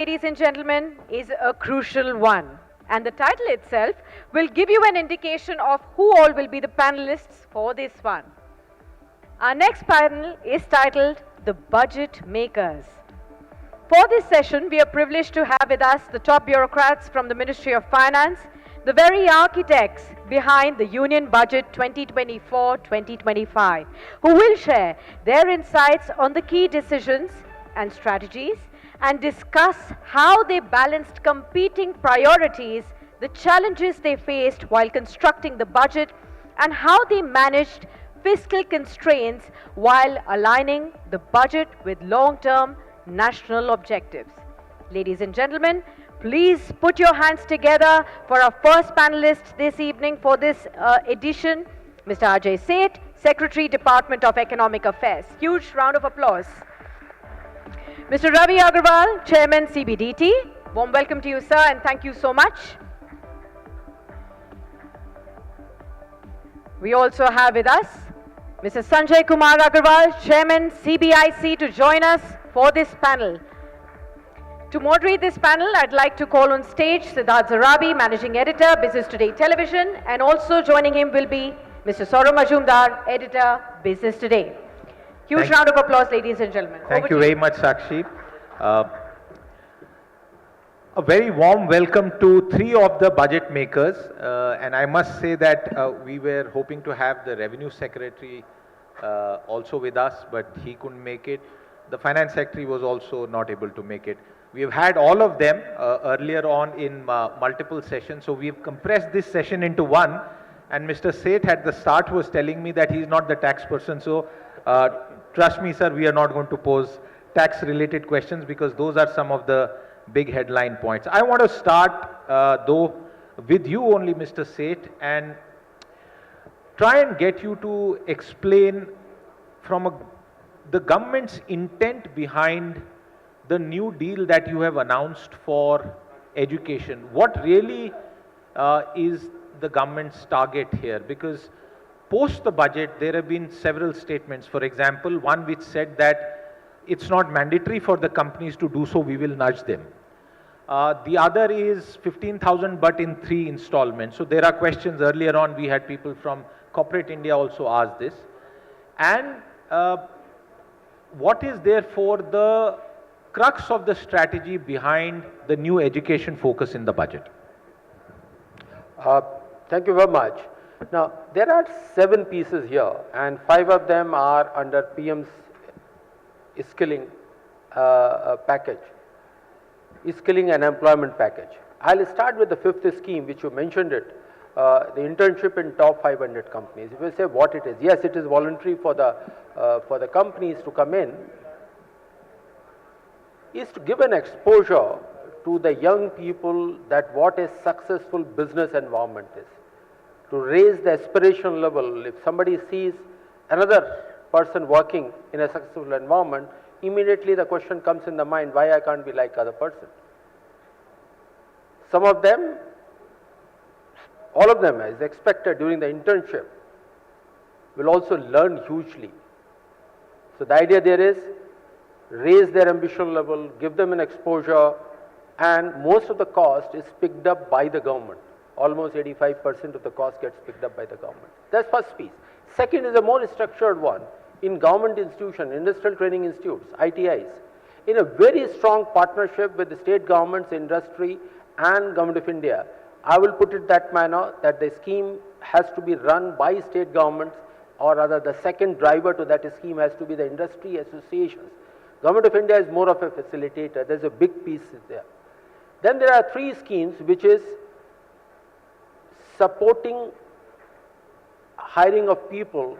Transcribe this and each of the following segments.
Ladies and gentlemen, is a crucial one. And the title itself will give you an indication of who all will be the panelists for this one. Our next panel is titled The Budget Makers. For this session, we are privileged to have with us the top bureaucrats from the Ministry of Finance, the very architects behind the Union Budget 2024-2025, who will share their insights on the key decisions and strategies and discuss how they balanced competing priorities, the challenges they faced while constructing the budget, and how they managed fiscal constraints while aligning the budget with long-term national objectives. Ladies and gentlemen, please put your hands together for our first panelist this evening for this edition, Mr. Ajay Seth, Secretary, Department of Economic Affairs. Huge round of applause. Mr. Ravi Agarwal, Chairman, CBDT. Warm welcome to you, sir, and thank you so much. We also have with us Mr. Sanjay Kumar Agarwal, Chairman, CBIC, to join us for this panel. To moderate this panel, I'd like to call on stage Siddharth Zarabi, Managing Editor, Business Today Television, and also joining him will be Mr. Sourav Majumdar, Editor, Business Today. Huge round of applause, ladies and gentlemen. Thank you very much, Sakshi. A very warm welcome to three of the budget makers. And I must say that we were hoping to have the Revenue Secretary also with us, but he couldn't make it. The Finance Secretary was also not able to make it. We have had all of them earlier on in multiple sessions, so we have compressed this session into one. And Mr. Seth at the start was telling me that he is not the tax person, so trust me, sir, we are not going to pose tax-related questions because those are some of the big headline points. I want to start, though, with you only, Mr. Seth, and try and get you to explain from the government's intent behind the new deal that you have announced for education. What really is the government's target here? Because post the budget, there have been several statements. For example, one which said that it's not mandatory for the companies to do so, we will nudge them. The other is 15,000 but in 3 installments. So there are questions. Earlier on, we had people from corporate India also ask this. And what is therefore the crux of the strategy behind the new education focus in the budget? Thank you very much. Now, there are 7 pieces here, and 5 of them are under PM's skilling package, skilling and employment package. I'll start with the 5th scheme, which you mentioned it, the internship in top 500 companies. If you say what it is, yes, it is voluntary for the companies to come in, is to give an exposure to the young people that what a successful business environment is. To raise the aspiration level, if somebody sees another person working in a successful environment, immediately the question comes in the mind, why I can't be like other person? Some of them, all of them is expected during the internship, will also learn hugely. So the idea there is, raise their ambition level, give them an exposure, and most of the cost is picked up by the government. Almost 85% of the cost gets picked up by the government. That's first piece. Second is a more structured one. In government institutions, industrial training institutes, ITIs, in a very strong partnership with the state governments, industry, and Government of India, I will put it that manner that the scheme has to be run by state governments, or rather the second driver to that scheme has to be the industry associations. Government of India is more of a facilitator. There's a big piece there. Then there are 3 schemes, which is supporting hiring of people,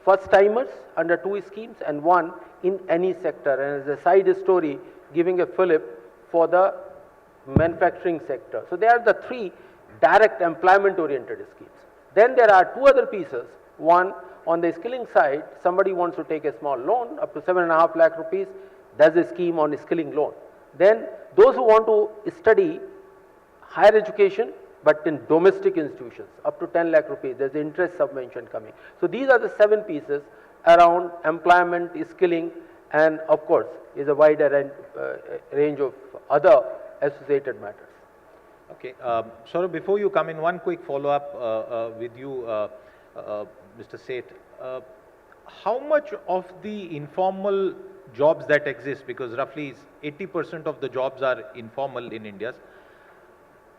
first timers under 2 schemes and 1 in any sector, and as a side story giving a fillip for the manufacturing sector. So they are the 3 direct employment oriented schemes. Then there are 2 other pieces. One, on the skilling side, somebody wants to take a small loan up to 7.5 lakh rupees, there's a scheme on a skilling loan. Then those who want to study higher education but in domestic institutions, up to 10 lakh rupees, there's interest subvention coming. So these are the 7 pieces around employment, skilling, and of course is a wider range of other associated matters. Okay, Sourav, before you come in, one quick follow-up with you, Mr. Seth. How much of the informal jobs that exist, because roughly 80% of the jobs are informal in India,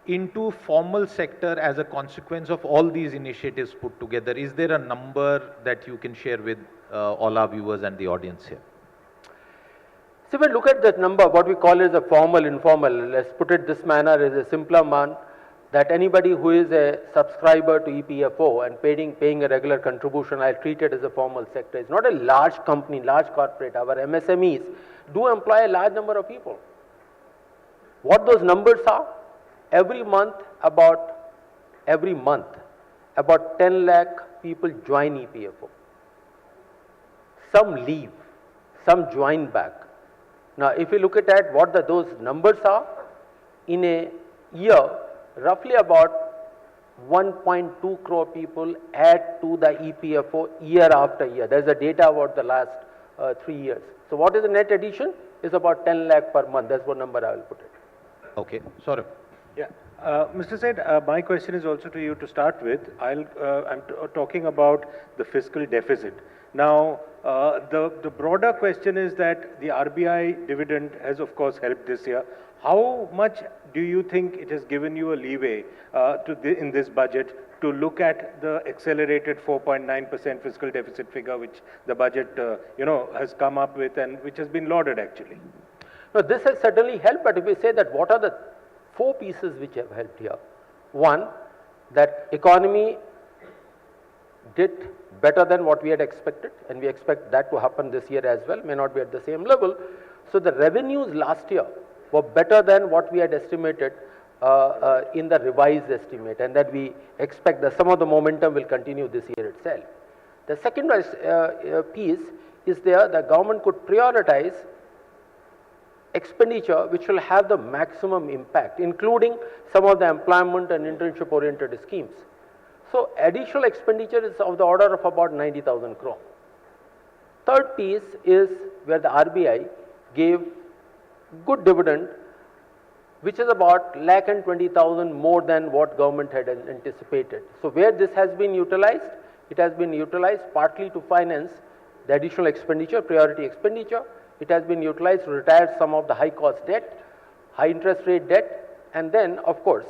into formal sector as a consequence of all these initiatives put together? Is there a number that you can share with all our viewers and the audience here? So when we look at that number, what we call is a formal, informal, let's put it this manner, is a simpler one, that anybody who is a subscriber to EPFO and paying a regular contribution, I'll treat it as a formal sector. It's not a large company, large corporate. Our MSMEs do employ a large number of people. What those numbers are? Every month, about 10 lakh people join EPFO. Some leave, some join back. Now, if you look at what those numbers are, in a year, roughly about 1.2 crore people add to the EPFO year after year. There's a data about the last 3 years. So what is the net addition? It's about 10 lakh per month. That's what number I will put it. Okay, Sourav. Yeah, Mr. Seth, my question is also to you to start with. I'm talking about the fiscal deficit. Now, the broader question is that the RBI dividend has of course helped this year. How much do you think it has given you a leeway in this budget to look at the accelerated 4.9% fiscal deficit figure which the budget has come up with and which has been lauded actually? No, this has certainly helped, but if we say that what are the 4 pieces which have helped here? One, that economy did better than what we had expected, and we expect that to happen this year as well, may not be at the same level. So the revenues last year were better than what we had estimated in the revised estimate, and that we expect that some of the momentum will continue this year itself. The second piece is the government could prioritize expenditure which will have the maximum impact, including some of the employment and internship oriented schemes. So additional expenditure is of the order of about 90,000 crore. Third piece is where the RBI gave good dividend, which is about 1,20,000 more than what government had anticipated. So where this has been utilized, it has been utilized partly to finance the additional expenditure, priority expenditure. It has been utilized to retire some of the high cost debt, high interest rate debt, and then of course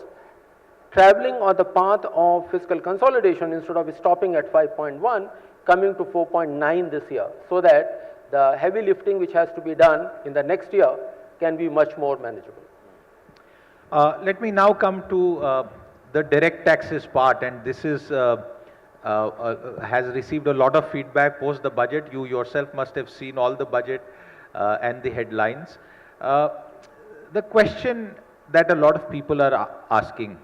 traveling on the path of fiscal consolidation instead of stopping at 5.1, coming to 4.9 this year, so that the heavy lifting which has to be done in the next year can be much more manageable. Let me now come to the direct taxes part, and this is has received a lot of feedback post the budget. You yourself must have seen all the budget and the headlines. The question that a lot of people are asking,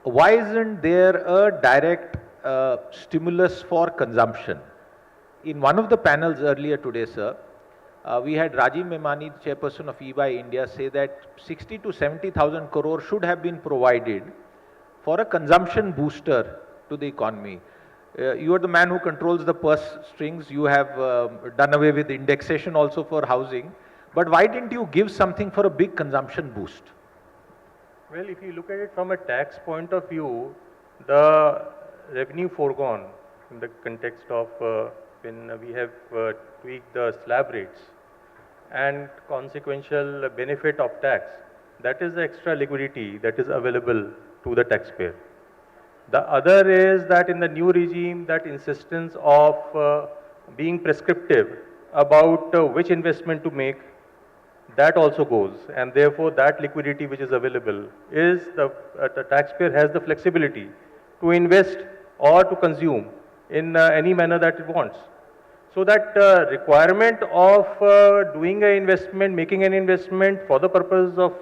why isn't there a direct stimulus for consumption? In one of the panels earlier today, sir, we had Rajiv Memani, chairperson of EY India, say that 60 to 70,000 crore should have been provided for a consumption booster to the economy. You are the man who controls the purse strings. You have done away with indexation also for housing. But why didn't you give something for a big consumption boost? Well, if you look at it from a tax point of view, the revenue foregone in the context of when we have tweaked the slab rates and consequential benefit of tax, that is the extra liquidity that is available to the taxpayer. The other is that in the new regime, that insistence of being prescriptive about which investment to make, that also goes, and therefore that liquidity which is available is the taxpayer has the flexibility to invest or to consume in any manner that it wants. So that requirement of doing an investment, making an investment for the purpose of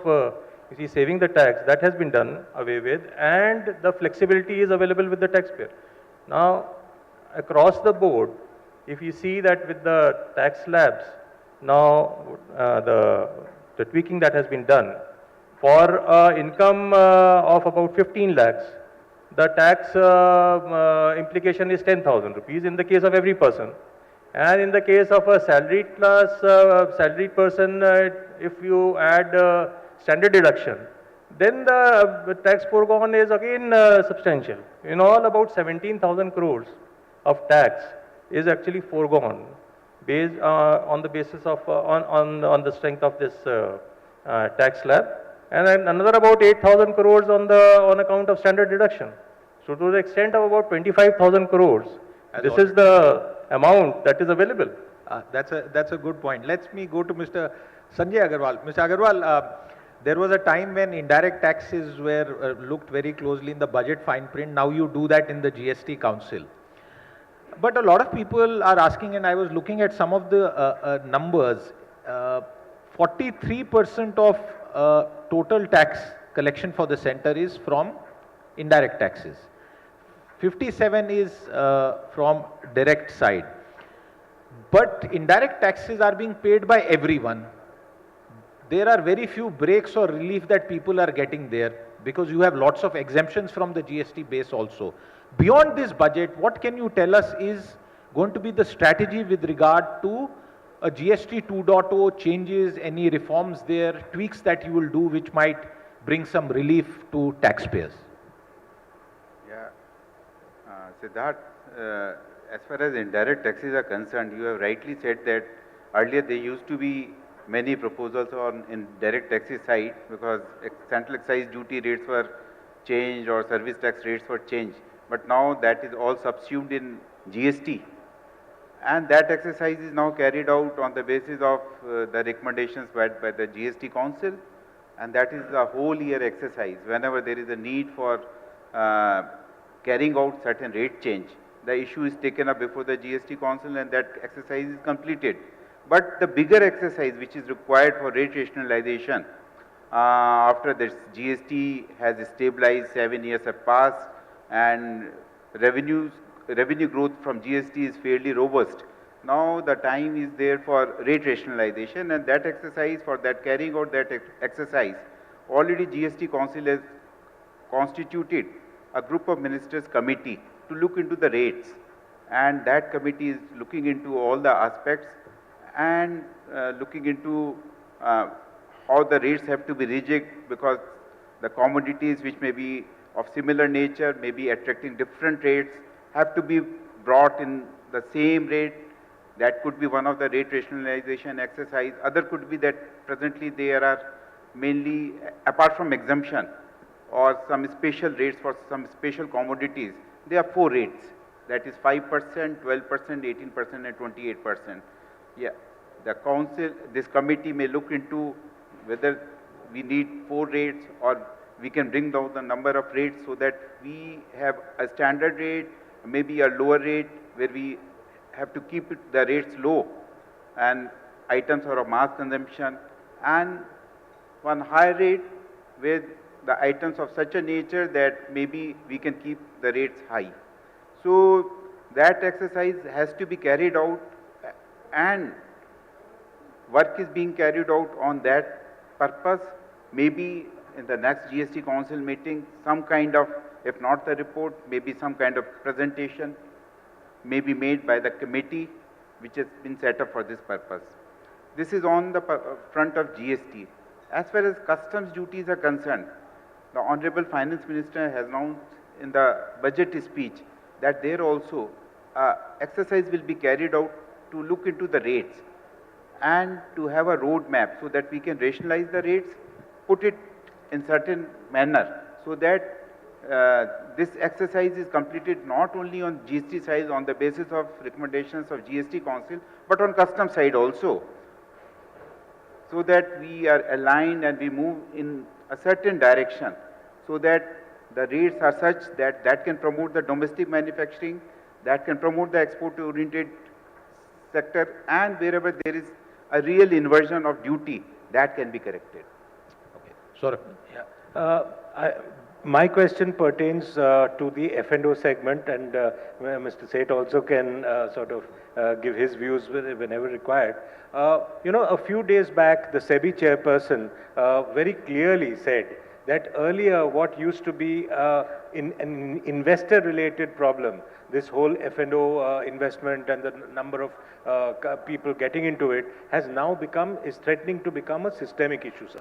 saving the tax, that has been done away with, and the flexibility is available with the taxpayer. Now, across the board, if you see that with the tax slabs, now the tweaking that has been done for income of about 15 lakhs, the tax implication is 10,000 rupees in the case of every person. And in the case of a salaried class, salaried person, if you add standard deduction, then the tax foregone is again substantial. In all, about 17,000 crores of tax is actually foregone based on the basis of on the strength of this tax slab, and then another about 8,000 crores on account of standard deduction. So to the extent of about 25,000 crores, this is the amount that is available. That's a good point. Let me go to Mr. Sanjay Agarwal. Mr. Agarwal, there was a time when indirect taxes were looked very closely in the budget fine print. Now you do that in the GST Council. But a lot of people are asking, and I was looking at some of the numbers. 43% of total tax collection for the center is from indirect taxes. 57 is from direct side. But indirect taxes are being paid by everyone. There are very few breaks or relief that people are getting there because you have lots of exemptions from the GST base also. Beyond this budget, what can you tell us is going to be the strategy with regard to a GST 2.0 changes, any reforms there, tweaks that you will do which might bring some relief to taxpayers? Yeah, Siddharth, as far as indirect taxes are concerned, you have rightly said that earlier there used to be many proposals on indirect taxes side because central excise duty rates were changed or service tax rates were changed. But now that is all subsumed in GST. And that exercise is now carried out on the basis of the recommendations by the GST Council. And that is a whole year exercise. Whenever there is a need for carrying out certain rate change, the issue is taken up before the GST Council and that exercise is completed. But the bigger exercise which is required for rate rationalization, after this GST has stabilized, 7 years have passed, and revenue growth from GST is fairly robust. Now the time is there for rate rationalization, and that exercise, for that carrying out that exercise, already GST Council has constituted a group of ministers committee to look into the rates, and that committee is looking into all the aspects and looking into how the rates have to be rejig, because the commodities which may be of similar nature, may be attracting different rates, have to be brought in the same rate. That could be one of the rate rationalization exercise. Other could be that presently there are mainly, apart from exemption or some special rates for some special commodities, there are 4 rates. That is 5%, 12%, 18% and 28%. Yeah, the council, this committee may look into whether we need 4 rates or we can bring down the number of rates so that we have a standard rate, maybe a lower rate where we have to keep the rates low and items are of mass consumption, and one higher rate with the items of such a nature that maybe we can keep the rates high. So that exercise has to be carried out, and work is being carried out on that purpose. Maybe in the next GST Council meeting, some kind of, if not the report, maybe some kind of presentation may be made by the committee which has been set up for this purpose. This is on the front of GST. As far as customs duties are concerned, the Honorable Finance Minister has announced in the budget speech that there also exercise will be carried out to look into the rates and to have a roadmap so that we can rationalize the rates, put it in certain manner so that this exercise is completed not only on GST side on the basis of recommendations of GST Council, but on custom side also, so that we are aligned and we move in a certain direction so that the rates are such that that can promote the domestic manufacturing, that can promote the export oriented sector, and wherever there is a real inversion of duty, that can be corrected. Okay. Sourav. Yeah. My question pertains to the F&O segment, and Mr. Seth also can sort of give his views whenever required. A few days back, the SEBI chairperson very clearly said that earlier what used to be an investor-related problem, this whole F&O investment and the number of people getting into it is threatening to become a systemic issue, sir.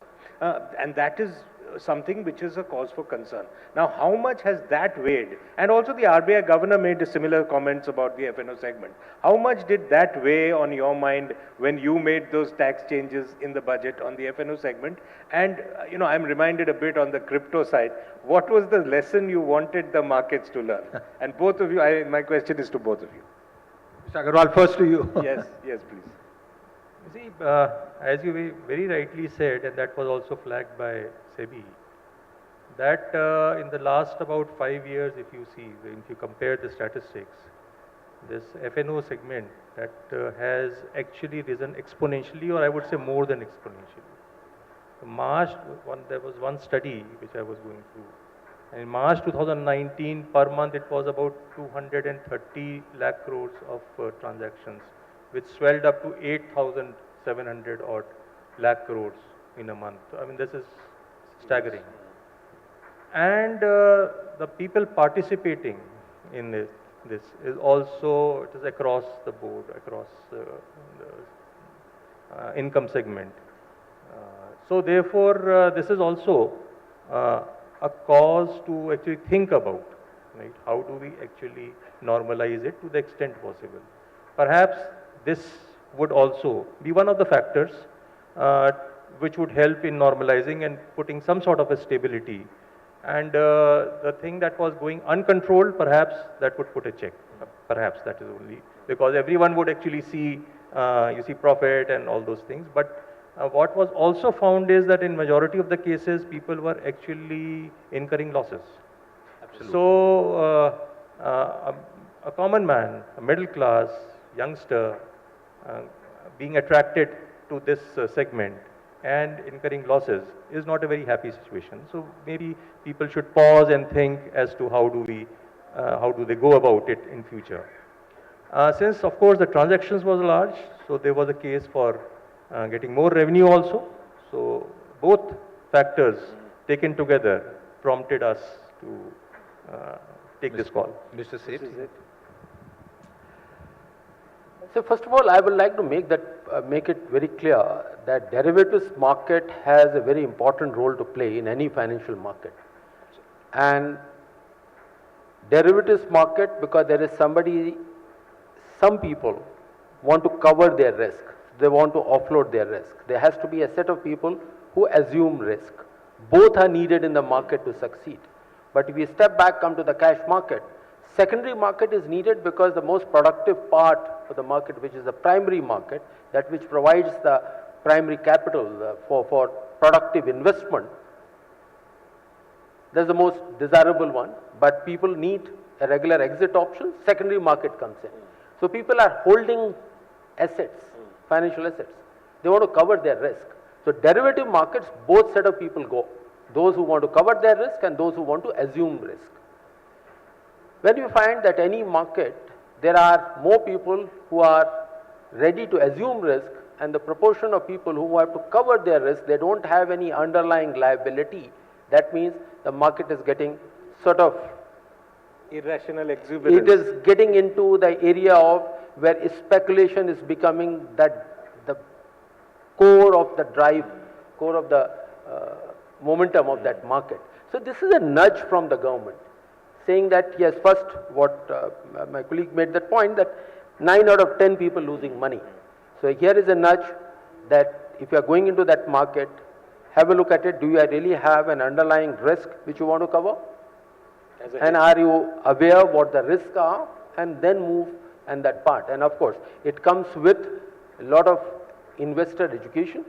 And that is something which is a cause for concern. Now, how much has that weighed? And also the RBI governor made similar comments about the F&O segment. How much did that weigh on your mind when you made those tax changes in the budget on the F&O segment? And, I'm reminded a bit on the crypto side, what was the lesson you wanted the markets to learn? And both of you, my question is to both of you. Mr. Agarwal, first to you. Yes, please. You see, as you very rightly said, and that was also flagged by SEBI, that in the last about 5 years, if you compare the statistics, this F&O segment that has actually risen exponentially, or I would say more than exponentially. There was one study which I was going through. And in March 2019, per month it was about 230 lakh crores of transactions, which swelled up to 8,700 odd lakh crores in a month. I mean, this is staggering. And the people participating in this is also, it is across the board, across the income segment. So therefore, this is also a cause to actually think about, right? How do we actually normalize it to the extent possible? Perhaps this would also be one of the factors which would help in normalizing and putting some sort of a stability. And the thing that was going uncontrolled, perhaps that would put a check. Perhaps that is only because everyone would actually see, profit and all those things. But what was also found is that in majority of the cases, people were actually incurring losses. Absolutely. So a common man, a middle class youngster, being attracted to this segment and incurring losses is not a very happy situation. So maybe people should pause and think as to how do they go about it in future. Since of course the transactions was large, so there was a case for getting more revenue also. So both factors taken together prompted us to take this call. Mr. Seth. So first of all, I would like to make it very clear that derivatives market has a very important role to play in any financial market. And derivatives market, because there is some people want to cover their risk. They want to offload their risk. There has to be a set of people who assume risk. Both are needed in the market to succeed. But if we step back, come to the cash market, secondary market is needed because the most productive part of the market, which is the primary market, that which provides the primary capital for productive investment, that's the most desirable one. But people need a regular exit option, secondary market comes in. So people are holding assets, financial assets. They want to cover their risk. So derivative markets, both set of people go. Those who want to cover their risk and those who want to assume risk. When you find that any market, there are more people who are ready to assume risk, and the proportion of people who have to cover their risk, they don't have any underlying liability. That means the market is getting sort of irrational exuberance. It is getting into the area of where speculation is becoming the core of the drive, core of the momentum of that market. So this is a nudge from the government, saying that yes, first what my colleague made that point, that 9 out of 10 people losing money. So here is a nudge that if you are going into that market, have a look at it. Do you really have an underlying risk which you want to cover? And are you aware what the risks are? And then move and that part. And of course, it comes with a lot of investor education,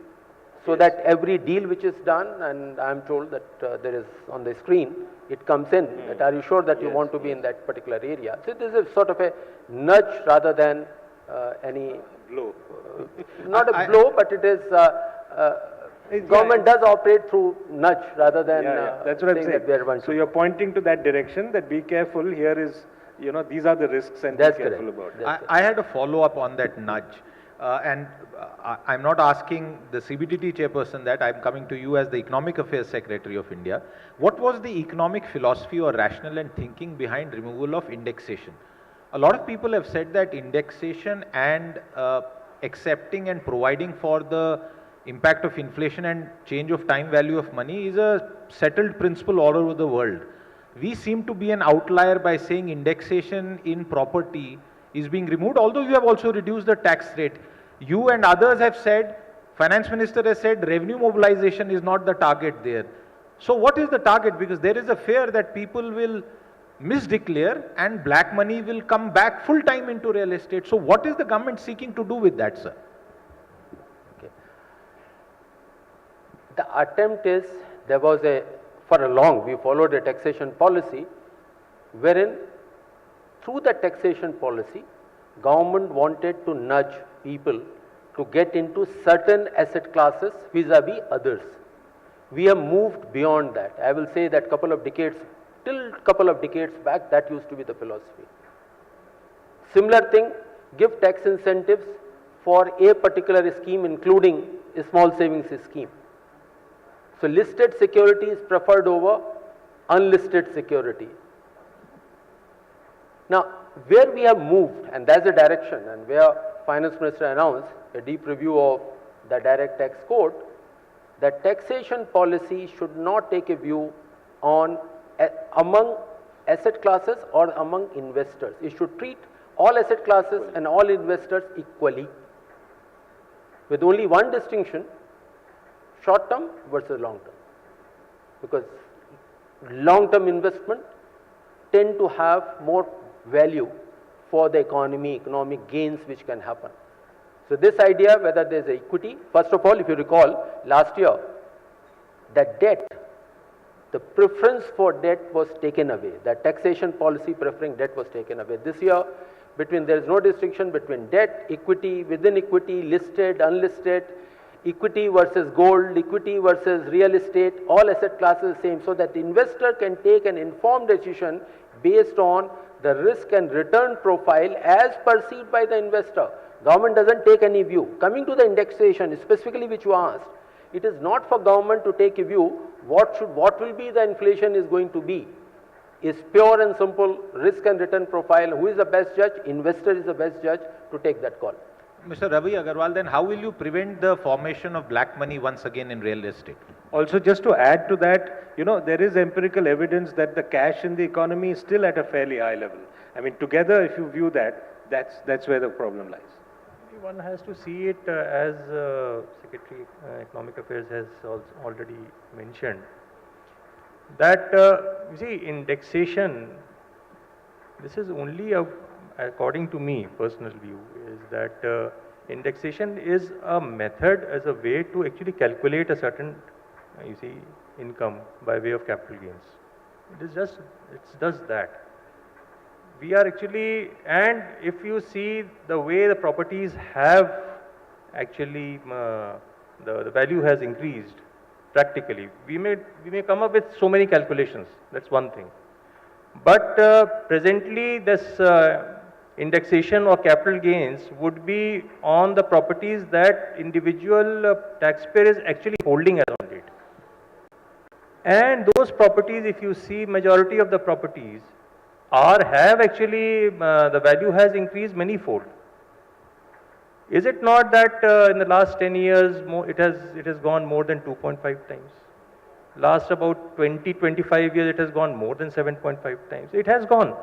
so that every deal which is done, and I am told that there is on the screen, it comes in, that are you sure that you want to be in that particular area. So this is sort of a nudge rather than any blow. Not a blow, but it is government does operate through nudge rather than that's what I'm saying. So you're pointing to that direction, that be careful, here is, these are the risks and that's be careful correct. about it. I had a follow-up on that nudge. I'm not asking the CBDT chairperson that, I'm coming to you as the Economic Affairs Secretary of India. What was the economic philosophy or rationale and thinking behind removal of indexation? A lot of people have said that indexation and accepting and providing for the impact of inflation and change of time value of money is a settled principle all over the world. We seem to be an outlier by saying indexation in property is being removed, although you have also reduced the tax rate. You and others have said, Finance Minister has said revenue mobilization is not the target there. So what is the target? Because there is a fear that people will misdeclare and black money will come back full time into real estate. So what is the government seeking to do with that, sir? The attempt is, for a long, we followed a taxation policy wherein through the taxation policy, government wanted to nudge people to get into certain asset classes vis-a-vis others. We have moved beyond that. I will say that till couple of decades back, that used to be the philosophy. Similar thing, give tax incentives for a particular scheme, including a small savings scheme. So listed security is preferred over unlisted security. Now, where we have moved, and that's the direction, and where Finance Minister announced a deep review of the direct tax code, that taxation policy should not take a view on among asset classes or among investors. It should treat all asset classes and all investors equally, with only one distinction: short term versus long term, because long term investment tend to have more value for the economic gains which can happen. So this idea, whether there is equity, first of all, if you recall, last year, the debt, the preference for debt was taken away. The taxation policy preferring debt was taken away. This year, there is no distinction between debt, equity, within equity, listed, unlisted, equity versus gold, equity versus real estate, all asset classes the same, so that the investor can take an informed decision based on the risk and return profile as perceived by the investor. Government doesn't take any view. Coming to the indexation, specifically which you asked, it is not for government to take a view what will be the inflation is going to be. It's pure and simple risk and return profile. Who is the best judge? Investor is the best judge to take that call. Mr. Ravi Agarwal, then how will you prevent the formation of black money once again in real estate? Also, just to add to that, there is empirical evidence that the cash in the economy is still at a fairly high level. I mean, together, if you view that, that's where the problem lies. One has to see it as Secretary Economic Affairs has already mentioned, that you see, indexation, this is only according to me, personal view, is that indexation is a method, as a way to actually calculate a certain, income by way of capital gains. It does that. We are actually, and if you see the way the properties have actually, the value has increased practically. We may come up with so many calculations, that's one thing. But presently this indexation or capital gains would be on the properties that individual taxpayer is actually holding as on date. And those properties, if you see, majority of the properties have actually, the value has increased manyfold. Is it not that in the last 10 years, it has gone more than 2.5 times? Last about 20-25 years, it has gone more than 7.5 times. It has gone.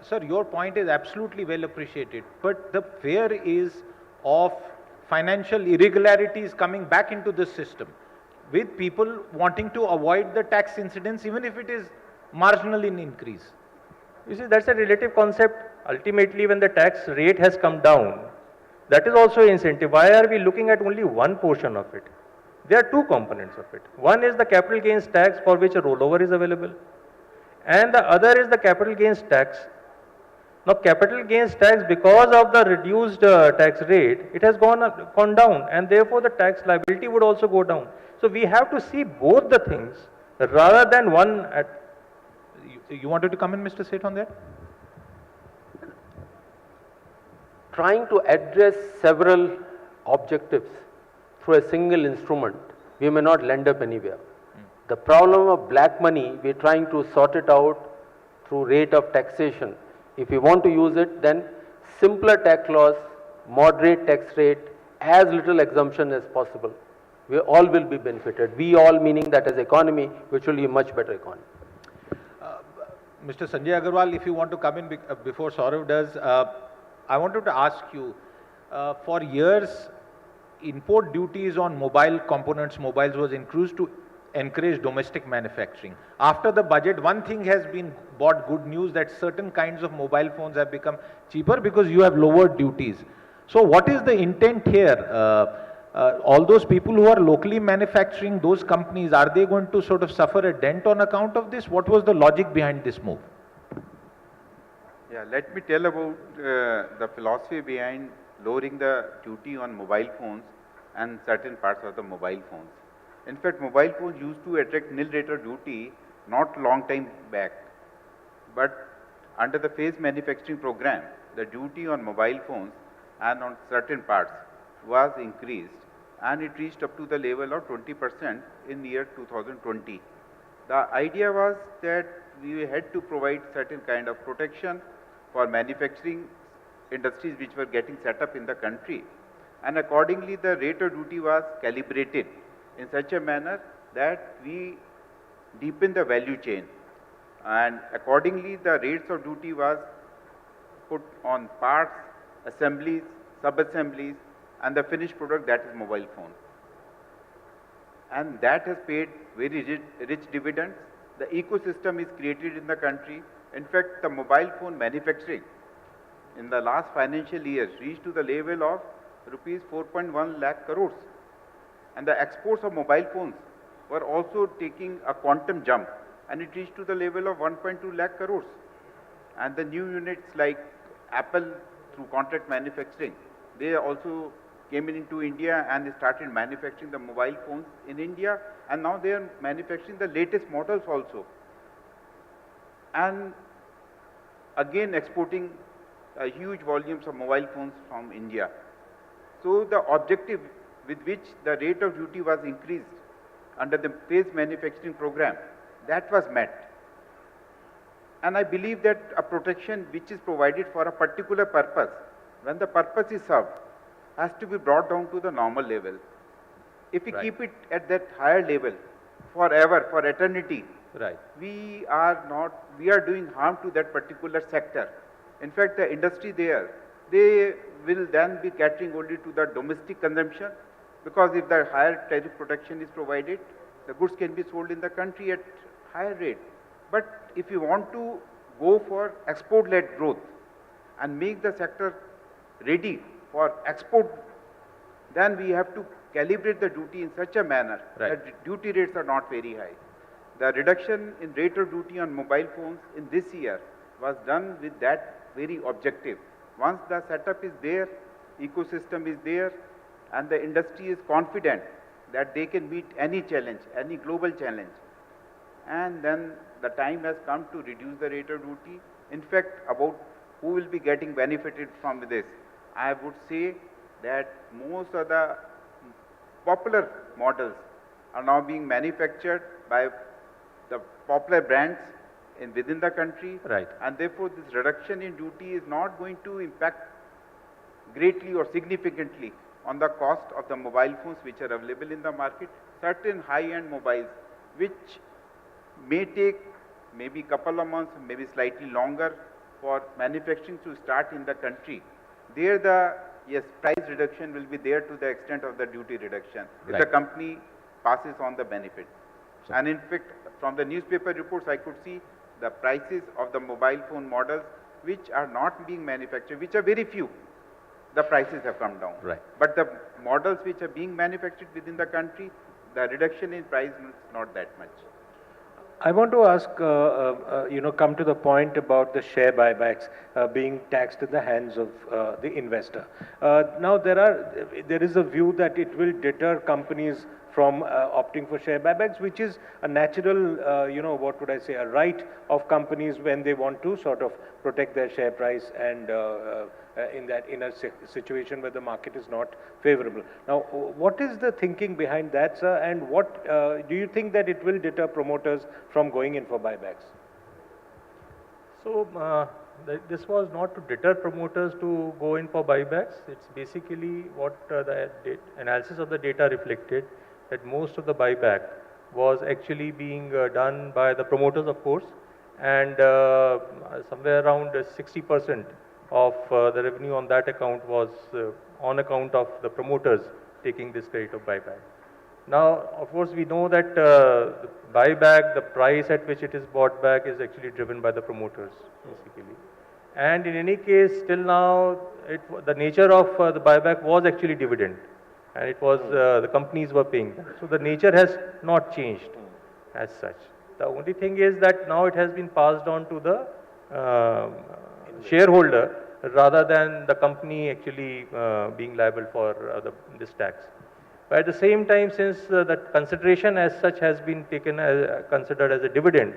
Sir, your point is absolutely well appreciated, but the fear is of financial irregularities coming back into the system, with people wanting to avoid the tax incidence, even if it is marginal in increase. You see, that's a relative concept. Ultimately, when the tax rate has come down, that is also an incentive. Why are we looking at only one portion of it? There are two components of it. One is the capital gains tax, for which a rollover is available, and the other is the capital gains tax. Now, capital gains tax, because of the reduced tax rate, it has gone down, and therefore the tax liability would also go down. So we have to see both the things rather than one. You wanted to come in, Mr. Seth, on that? Trying to address several objectives through a single instrument, we may not land up anywhere. The problem of black money, we're trying to sort it out through rate of taxation. If we want to use it, then simpler tax laws, moderate tax rate, as little exemption as possible. We all will be benefited. We all meaning that as economy, which will be a much better economy. Mr. Sanjay Agarwal, if you want to come in before Sourav does, I wanted to ask you, for years, import duties on mobile components, mobiles was increased to encourage domestic manufacturing. After the budget, one thing has been brought good news that certain kinds of mobile phones have become cheaper because you have lowered duties. So what is the intent here? All those people who are locally manufacturing those companies, are they going to sort of suffer a dent on account of this? What was the logic behind this move? Yeah, let me tell about the philosophy behind lowering the duty on mobile phones and certain parts of the mobile phones. In fact, mobile phones used to attract nil rate of duty not long time back. But under the phase manufacturing program, the duty on mobile phones and on certain parts was increased, and it reached up to the level of 20% in the year 2020. The idea was that we had to provide certain kind of protection for manufacturing industries which were getting set up in the country, and accordingly the rate of duty was calibrated in such a manner that we deepen the value chain, and accordingly the rates of duty was put on parts, assemblies, sub-assemblies, and the finished product, that is mobile phone. And that has paid very rich dividends. The ecosystem is created in the country. In fact, the mobile phone manufacturing in the last financial year reached to the level of rupees 4.1 lakh crores. And the exports of mobile phones were also taking a quantum jump, and it reached to the level of 1.2 lakh crores. And the new units like Apple through contract manufacturing, they also came into India and they started manufacturing the mobile phones in India, and now they are manufacturing the latest models also, and again exporting huge volumes of mobile phones from India. So the objective with which the rate of duty was increased under the phased manufacturing program, that was met. And I believe that a protection which is provided for a particular purpose, when the purpose is served, has to be brought down to the normal level. If we keep it at that higher level forever, for eternity, we are doing harm to that particular sector. In fact, the industry there, they will then be catering only to the domestic consumption, because if the higher tariff protection is provided, the goods can be sold in the country at higher rate. But if you want to go for export-led growth and make the sector ready for export, then we have to calibrate the duty in such a manner that duty rates are not very high. The reduction in rate of duty on mobile phones in this year was done with that very objective. Once the setup is there, ecosystem is there, and the industry is confident that they can meet any challenge, any global challenge, and then the time has come to reduce the rate of duty. In fact, about who will be getting benefited from this, I would say that most of the popular models are now being manufactured by the popular brands within the country, and therefore this reduction in duty is not going to impact greatly or significantly on the cost of the mobile phones which are available in the market. Certain high-end mobiles which may take maybe couple of months, maybe slightly longer for manufacturing to start in the country, there the price reduction will be there to the extent of the duty reduction if the company passes on the benefit. And in fact, from the newspaper reports, I could see the prices of the mobile phone models which are not being manufactured, which are very few, the prices have come down. But the models which are being manufactured within the country, the reduction in price is not that much. I want to ask, come to the point about the share buybacks being taxed in the hands of the investor. Now, there is a view that it will deter companies from opting for share buybacks, which is a natural, a right of companies when they want to sort of protect their share price and in a situation where the market is not favorable. Now, what is the thinking behind that, sir, and what do you think that it will deter promoters from going in for buybacks? So, this was not to deter promoters to go in for buybacks. It's basically what the analysis of the data reflected, that most of the buyback was actually being done by the promoters, of course, and somewhere around 60% of the revenue on that account was on account of the promoters taking this credit of buyback. Now, of course, we know that the buyback, the price at which it is bought back is actually driven by the promoters, basically. And in any case, till now, the nature of the buyback was actually dividend, and it was the companies were paying that. So the nature has not changed as such. The only thing is that now it has been passed on to the shareholder rather than the company actually being liable for this tax. But at the same time, since that consideration as such has been taken as considered as a dividend,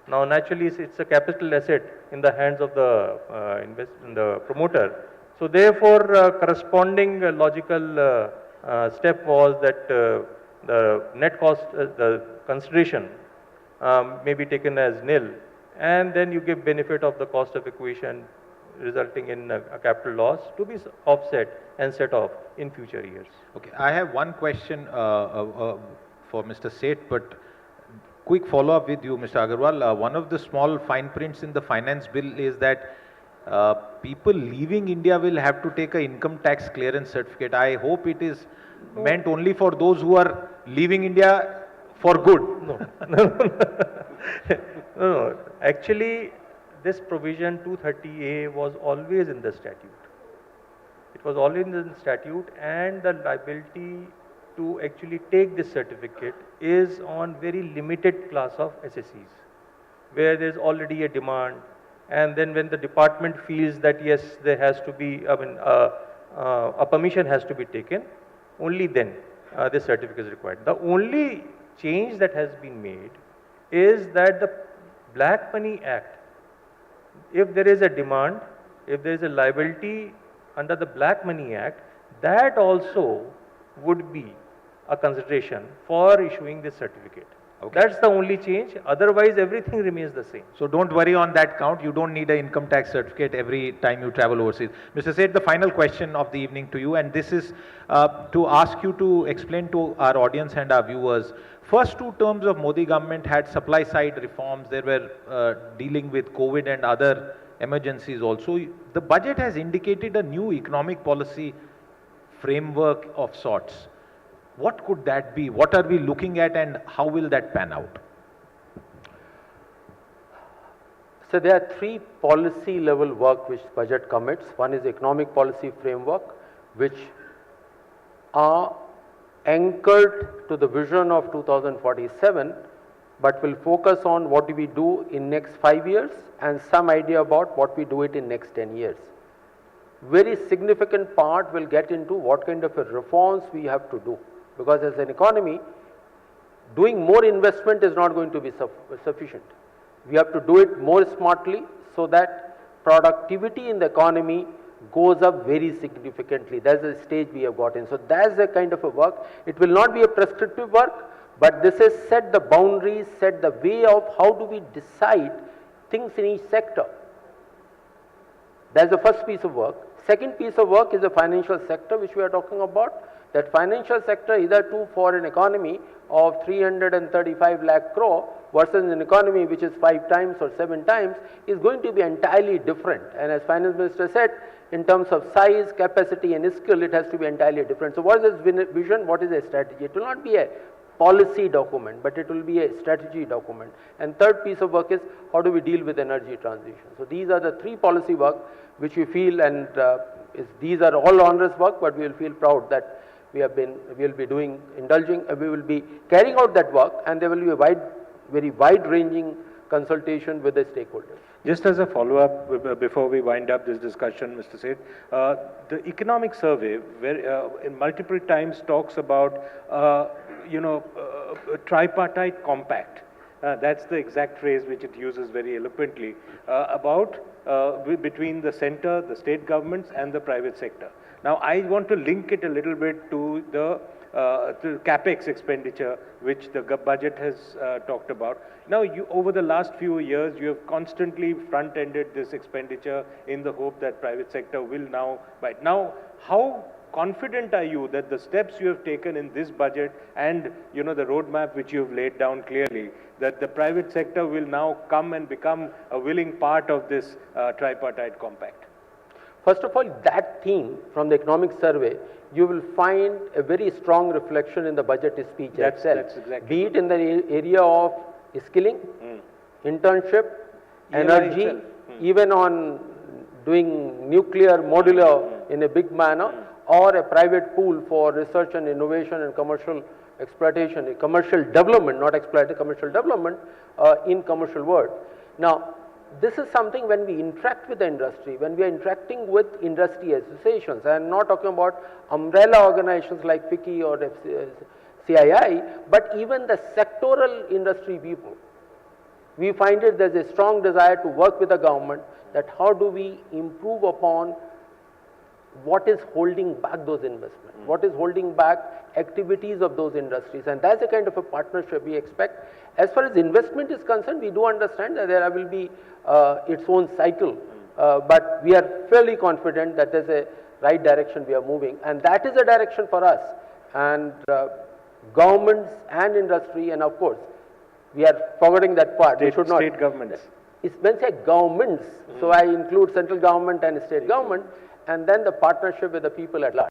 now naturally it's a capital asset in the hands of the the promoter. So therefore, corresponding logical step was that the net cost, the consideration may be taken as nil, and then you give benefit of the cost of equation, resulting in a capital loss to be offset and set off in future years. Okay, I have one question for Mr. Seth, but quick follow-up with you, Mr. Agarwal. One of the small fine prints in the finance bill is that people leaving India will have to take an income tax clearance certificate. I hope it is meant only for those who are leaving India for good. No, no. Actually, this provision 230A was always in the statute. It was always in the statute, and the liability to actually take this certificate is on very limited class of SSEs, where there is already a demand, and then when the department feels that yes, there has to be, a permission has to be taken, only then this certificate is required. The only change that has been made is that the Black Money Act, if there is a demand, if there is a liability under the Black Money Act, that also would be a consideration for issuing this certificate. Okay. That's the only change. Otherwise, everything remains the same. So don't worry on that count. You don't need an income tax certificate every time you travel overseas. Mr. Seth, the final question of the evening to you, and this is to ask you to explain to our audience and our viewers. First 2 terms of Modi government had supply side reforms. They were dealing with COVID and other emergencies also. The budget has indicated a new economic policy framework of sorts. What could that be? What are we looking at, and how will that pan out? So there are 3 policy level work which budget commits. One is economic policy framework, which are anchored to the vision of 2047, but will focus on what do we do in next 5 years and some idea about what we do it in next 10 years. Very significant part will get into what kind of a reforms we have to do, because as an economy, doing more investment is not going to be sufficient. We have to do it more smartly so that productivity in the economy goes up very significantly. That's the stage we have got in. So that's the kind of a work. It will not be a prescriptive work, but this is set the boundaries, set the way of how do we decide things in each sector. That's the first piece of work. Second piece of work is the financial sector, which we are talking about. That financial sector, hitherto for an economy of 335 lakh crore versus an economy which is 5 times or 7 times, is going to be entirely different. And as Finance Minister said, in terms of size, capacity and skill, it has to be entirely different. So what is this vision? What is a strategy? It will not be a policy document, but it will be a strategy document. And third piece of work is how do we deal with energy transition. So these are the 3 policy work which we feel, and these are all onerous work, but we will feel proud that we will be doing, we will be carrying out that work, and there will be a very wide-ranging consultation with the stakeholders. Just as a follow-up, before we wind up this discussion, Mr. Seth, the economic survey, where in multiple times talks about, a tripartite compact. That's the exact phrase which it uses very eloquently about between the center, the state governments and the private sector. Now, I want to link it a little bit to the capex expenditure, which the budget has talked about. Now, over the last few years, you have constantly front-ended this expenditure in the hope that private sector will now buy. Now, how confident are you that the steps you have taken in this budget and, you know, the roadmap which you have laid down clearly, that the private sector will now come and become a willing part of this tripartite compact? First of all, that theme from the economic survey, you will find a very strong reflection in the budget speech itself. That's exactly be it in the area of skilling, internship, energy, even on doing nuclear modular in a big manner, or a private pool for research and innovation and commercial exploitation, commercial development, not exploitation, commercial development in commercial world. Now, this is something when we interact with the industry, when we are interacting with industry associations, I am not talking about umbrella organizations like FICCI or CII, but even the sectoral industry people. We find it there's a strong desire to work with the government that how do we improve upon what is holding back those investments, what is holding back activities of those industries, and that's the kind of a partnership we expect. As far as investment is concerned, we do understand that there will be its own cycle, but we are fairly confident that there's a right direction we are moving, and that is a direction for us, and governments and industry, and of course, we are forgetting that part. We should not. State governments. It's when say governments, so I include central government and state government, and then the partnership with the people at large.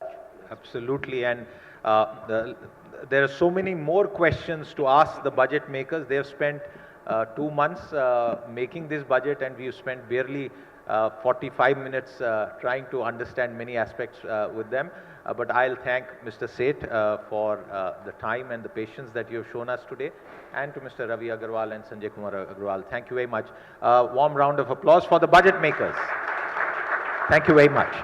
Absolutely, and there are so many more questions to ask the budget makers. They have spent 2 months making this budget, and we've spent barely 45 minutes trying to understand many aspects with them. But I'll thank Mr. Seth for the time and the patience that you have shown us today, and to Mr. Ravi Agarwal and Sanjay Kumar Agarwal. Thank you very much. Warm round of applause for the budget makers. Thank you very much.